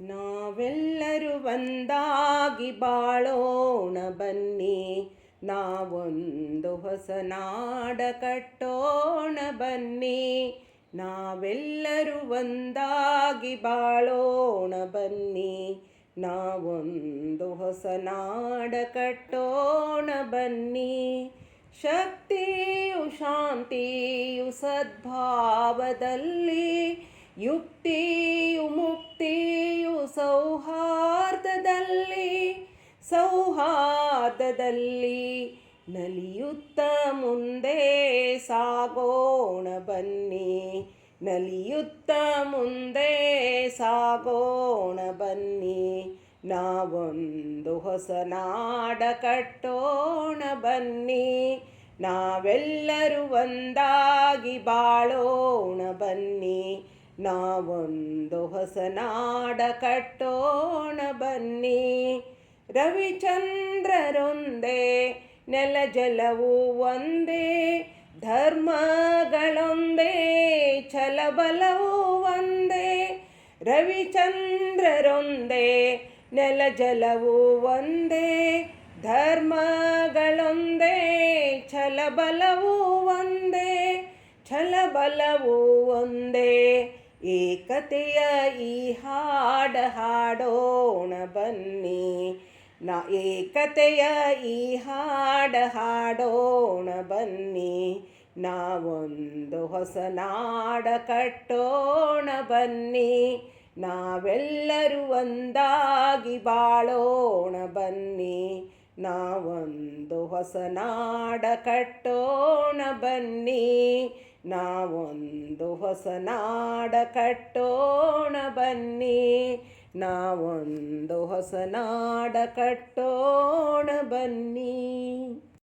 ನಾವೆಲ್ಲರೂ ಒಂದಾಗಿ ಬಾಳೋಣ ಬನ್ನಿ, ನಾವೊಂದು ಹೊಸ ನಾಡ ಕಟ್ಟೋಣ ಬನ್ನಿ. ನಾವೆಲ್ಲರೂ ಒಂದಾಗಿ ಬಾಳೋಣ ಬನ್ನಿ, ನಾವೊಂದು ಹೊಸ ನಾಡ ಕಟ್ಟೋಣ ಬನ್ನಿ. ಶಕ್ತಿಯು ಶಾಂತಿಯು ಸದ್ಭಾವದಲ್ಲಿ, ಯುಕ್ತಿಯು ಮುಕ್ತಿಯು ಸೌಹಾರ್ದದಲ್ಲಿ ನಲಿಯುತ್ತ ಮುಂದೆ ಸಾಗೋಣ ಬನ್ನಿ, ನಲಿಯುತ್ತ ಮುಂದೆ ಸಾಗೋಣ ಬನ್ನಿ. ನಾವೊಂದು ಹೊಸ ನಾಡ ಕಟ್ಟೋಣ ಬನ್ನಿ, ನಾವೆಲ್ಲರೂ ಒಂದಾಗಿ ಬಾಳೋಣ ಬನ್ನಿ, ನಾವೊಂದು ಹೊಸ ನಾಡ ಕಟ್ಟೋಣ ಬನ್ನಿ. ರವಿಚಂದ್ರರೊಂದೇ, ನೆಲ ಜಲವು ಒಂದೇ, ಧರ್ಮಗಳೊಂದೇ, ಛಲಬಲವು ಒಂದೇ. ರವಿಚಂದ್ರರೊಂದೇ, ನೆಲ ಜಲವು ಒಂದೇ, ಧರ್ಮಗಳೊಂದೇ, ಛಲಬಲವು ಒಂದೇ, ಛಲಬಲವು ಒಂದೇ. ಏಕತೆಯ ಈ ಹಾಡ ಹಾಡೋಣ ಬನ್ನಿ, ಏಕತೆಯ ಈ ಹಾಡ ಹಾಡೋಣ ಬನ್ನಿ. ನಾವೊಂದು ಹೊಸ ನಾಡ ಕಟ್ಟೋಣ ಬನ್ನಿ, ನಾವೆಲ್ಲರೂ ಒಂದಾಗಿ ಬಾಳೋಣ ಬನ್ನಿ. ನಾವೊಂದು ಹೊಸ ನಾಡ ಕಟ್ಟೋಣ ಬನ್ನಿ, ನಾವೊಂದು ಹೊಸ ನಾಡ ಕಟ್ಟೋಣ ಬನ್ನಿ. ನಾವೊಂದು ಹೊಸ ನಾಡ ಕಟ್ಟೋಣ ಬನ್ನಿ.